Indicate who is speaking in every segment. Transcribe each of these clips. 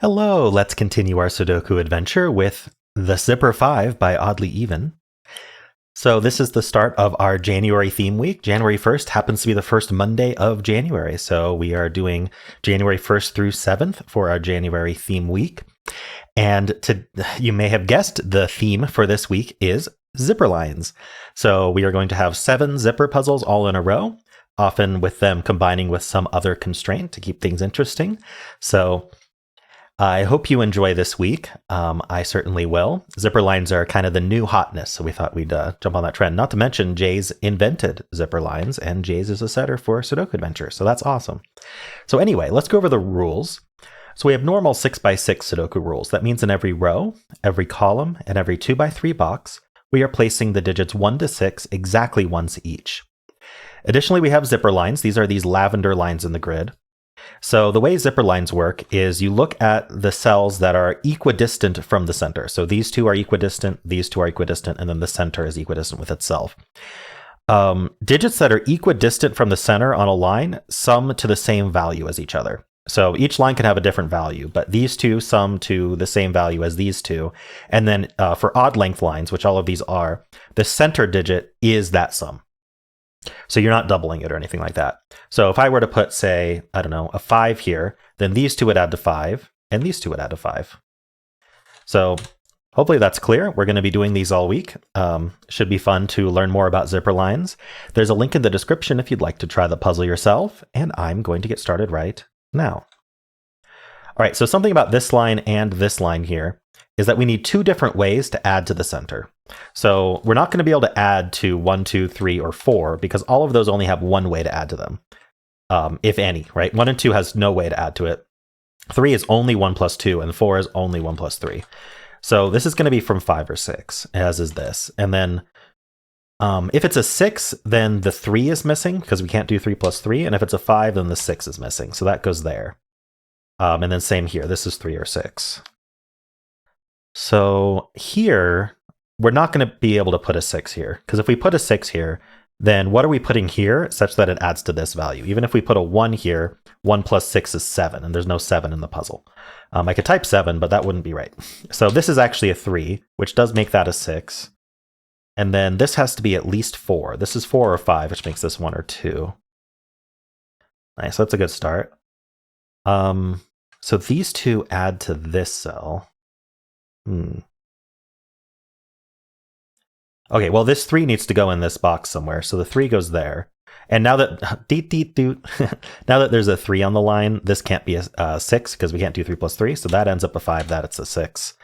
Speaker 1: Hello, let's continue our Sudoku adventure with The Zipper 5 by Oddlyeven. So this is the start of our January theme week. January 1st happens to be the first Monday of January, so we are doing January 1st through 7th for our January theme week. And you may have guessed, the theme for this week is zipper lines. So we are going to have 7 zipper puzzles all in a row, often with them combining with some other constraint to keep things interesting. So I hope you enjoy this week. I certainly will. Zipper lines are kind of the new hotness, so we thought we'd jump on that trend. Not to mention, Jay's invented zipper lines, and Jay's is a setter for Sudoku Adventure, so that's awesome. So anyway, let's go over the rules. So we have normal 6x6 Sudoku rules. That means in every row, every column, and every 2x3 box, we are placing the digits 1 to 6 exactly once each. Additionally, we have zipper lines. These are these lavender lines in the grid. So the way zipper lines work is you look at the cells that are equidistant from the center. So these two are equidistant, these two are equidistant, and then the center is equidistant with itself. Digits that are equidistant from the center on a line sum to the same value as each other. So each line can have a different value, but these two sum to the same value as these two. And then for odd length lines, which all of these are, the center digit is that sum. So you're not doubling it or anything like that. So if I were to put, say, I don't know, a 5 here, then these two would add to 5, and these two would add to 5. So hopefully that's clear. We're going to be doing these all week. Should be fun to learn more about zipper lines. There's a link in the description if you'd like to try the puzzle yourself, and I'm going to get started right now. All right, so something about this line and this line here is that we need 2 different ways to add to the center. So we're not going to be able to add to 1, 2, 3, or 4 because all of those only have one way to add to them, if any, right? 1 and 2 has no way to add to it. 3 is only 1 plus 2, and 4 is only 1 plus 3. So this is going to be from 5 or 6, as is this. And then if it's a 6, then the 3 is missing because we can't do 3 plus 3. And if it's a 5, then the 6 is missing. So that goes there. And then same here. This is 3 or 6. So here, we're not going to be able to put a 6 here, because if we put a 6 here, then what are we putting here such that it adds to this value? Even if we put a 1 here, 1 plus 6 is 7, and there's no 7 in the puzzle. I could type 7, but that wouldn't be right. So this is actually a 3, which does make that a 6. And then this has to be at least 4. This is 4 or 5, which makes this 1 or 2. Nice, that's a good start. So these two add to this cell. Okay, well, this 3 needs to go in this box somewhere, so the 3 goes there. And now that now that there's a 3 on the line, this can't be a 6 because we can't do 3 plus 3, so that ends up a 5. That it's a 6.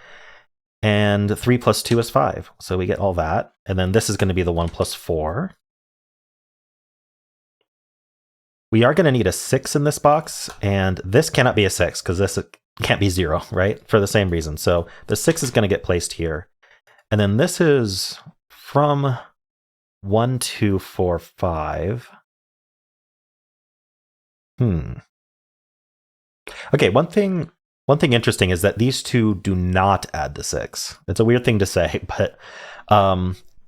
Speaker 1: And 3 plus 2 is 5, so we get all that. And then this is going to be the 1 plus 4. We are going to need a 6 in this box, and this cannot be a 6 because this can't be 0, right? For the same reason. So the 6 is going to get placed here. And then this is from 1, 2, 4, 5. Okay, one thing interesting is that these two do not add to 6. It's a weird thing to say, but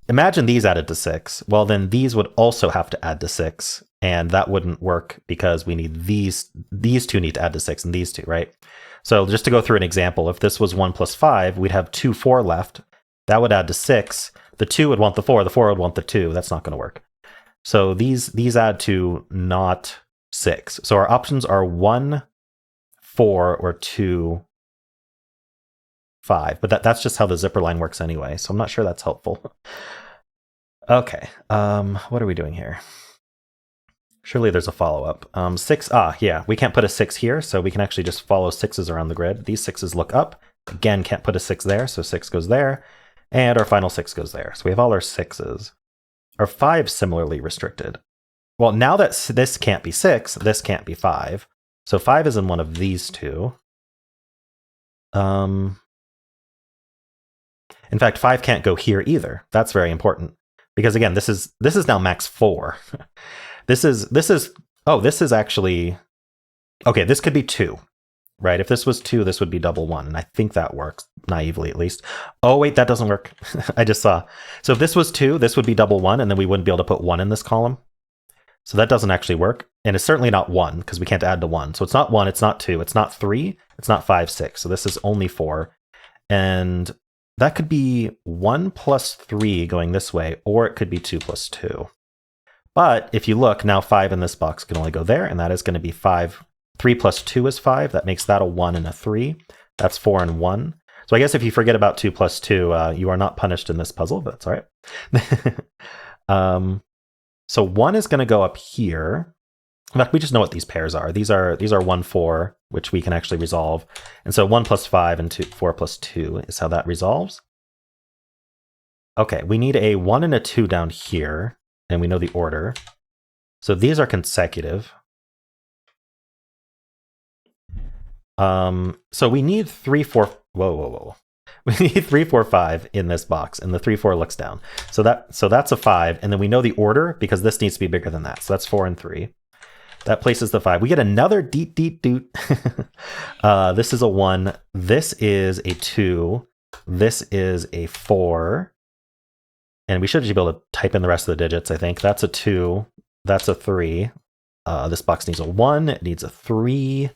Speaker 1: imagine these added to 6. Well, then these would also have to add to 6, and that wouldn't work because we need these two need to add to 6 and these two, right? So just to go through an example, if this was 1 plus 5, we'd have 2, 4 left. That would add to 6. The 2 would want the 4 would want the 2. That's not going to work. So these add to not 6. So our options are 1, 4, or 2, 5. But that's just how the zipper line works anyway, so I'm not sure that's helpful. Okay, what are we doing here? Surely there's a follow-up. 6, yeah, we can't put a 6 here, so we can actually just follow 6s around the grid. These 6s look up. Again, can't put a 6 there, so 6 goes there. And our final 6 goes there. So we have all our 6s. Our 5's similarly restricted. Well, now that this can't be 6, this can't be 5. So 5 is in one of these two. In fact, 5 can't go here either. That's very important. Because again, this is now max 4. This is actually, okay, this could be 2. Right, if this was 2, this would be double 1, and I think that works, naively at least. Oh, wait, that doesn't work. I just saw. So if this was 2, this would be double 1, and then we wouldn't be able to put 1 in this column. So that doesn't actually work. And it's certainly not 1 because we can't add to 1. So it's not 1, it's not 2, it's not 3, it's not 5, 6. So this is only 4. And that could be 1 plus 3 going this way, or it could be 2 plus 2. But if you look, now 5 in this box can only go there, and that is going to be 5. 3 plus 2 is 5. That makes that a 1 and a 3. That's 4 and 1. So I guess if you forget about 2 plus 2, you are not punished in this puzzle, but that's all right. So 1 is going to go up here. In fact, we just know what these pairs are. These are 1, 4, which we can actually resolve. And so 1 plus 5 and 4 plus 2 is how that resolves. Okay, we need a 1 and a 2 down here, and we know the order. So these are consecutive. So we need 3, 4. Whoa. We need 3, 4, 5 in this box, and the 3, 4 looks down. So that's a 5, and then we know the order because this needs to be bigger than that. So that's 4 and 3. That places the 5. We get another deet doot. This is a 1. This is a 2. This is a 4. And we should just be able to type in the rest of the digits, I think. That's a 2. That's a 3. This box needs a 1. It needs a 3.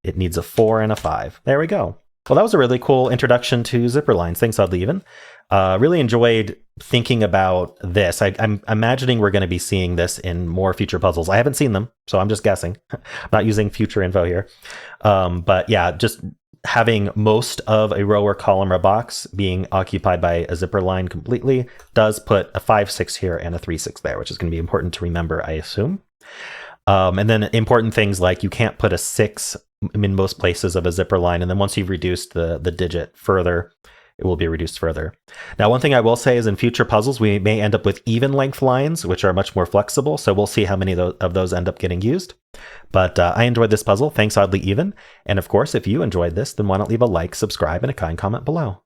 Speaker 1: It needs a 4 and a 5. There we go. Well, that was a really cool introduction to zipper lines. Thanks, Oddlyeven. Really enjoyed thinking about this. I'm imagining we're going to be seeing this in more future puzzles. I haven't seen them, so I'm just guessing. I'm not using future info here. But yeah, just having most of a row or column or box being occupied by a zipper line completely does put a 5, 6 here and a 3, 6 there, which is going to be important to remember, I assume. And then important things like you can't put a 6 in most places of a zipper line, and then once you've reduced the digit further, it will be reduced further. Now, one thing I will say is in future puzzles, we may end up with even length lines, which are much more flexible, so we'll see how many of those end up getting used. But I enjoyed this puzzle. Thanks, Oddlyeven. And of course, if you enjoyed this, then why not leave a like, subscribe, and a kind comment below.